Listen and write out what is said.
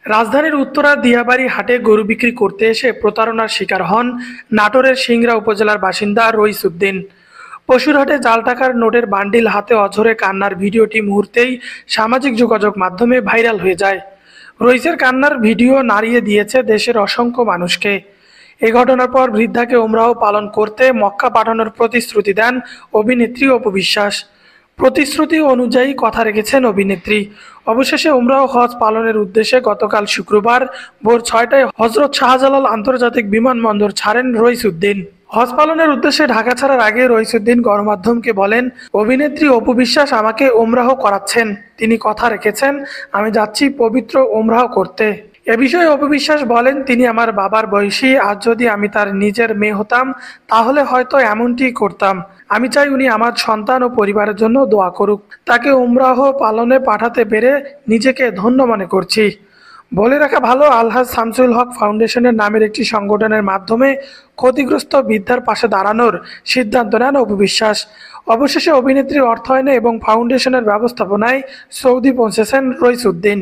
রাজধানীর উত্তরা দিয়াবাড়ি হাটে গরু বিক্রি করতে এসে প্রতারণার শিকার হন নাটোরের সিংড়া উপজেলার বাসিন্দা রইসুদ্দিন। পশুর হাটে জাল টাকার নোটের বান্ডিল হাতে অঝরে কান্নার ভিডিওটি মুহূর্তেই সামাজিক যোগাযোগ মাধ্যমে ভাইরাল হয়ে যায়। রইসের কান্নার ভিডিও নাড়িয়ে দিয়েছে দেশের অসংখ্য মানুষকে। এই ঘটনার পর বৃদ্ধাকে উমরাহ পালন করতে মক্কা পাঠানোর প্রতিশ্রুতি দেন অভিনেত্রী অপু বিশ্বাস। প্রতিশ্রুতি অনুযায়ী কথা রেখেছেন অভিনেত্রী। অবশেষে উমরাহ হজ পালনের উদ্দেশ্যে গতকাল শুক্রবার ভোর 6টায় হজরত শাহজালাল আন্তর্জাতিক বিমানবন্দর ছাড়েন রইসুদ্দিন। হজ পালনের উদ্দেশ্যে ঢাকা ছাড়ার আগে রইসুদ্দিন গণমাধ্যমকে বলেন, অভিনেত্রী অপু বিশ্বাস আমাকে উমরাহ করাচ্ছেন। তিনি কথা রেখেছেন, আমি যাচ্ছি পবিত্র উমরাহ করতে। এ বিষয়ে অপু বিশ্বাস বলেন, তিনি আমার বাবার বয়সী, আজ যদি আমি তার নিজের মেয়ে হতাম তাহলে হয়তো এমনটি করতাম। আমি চাই উনি আমার সন্তান ও পরিবারের জন্য দোয়া করুক। তাকে উমরাহ পালনে পাঠাতে পেরে নিজেকে ধন্য মনে করছি। বলে রাখা ভালো, আলহাজ শামসুল হক ফাউন্ডেশনের নামের একটি সংগঠনের মাধ্যমে ক্ষতিগ্রস্ত বৃদ্ধার পাশে দাঁড়ানোর সিদ্ধান্ত নেন অপু বিশ্বাস। অবশেষে অভিনেত্রীর অর্থায়নে এবং ফাউন্ডেশনের ব্যবস্থাপনায় সৌদি পৌঁছেছেন রইসুদ্দিন।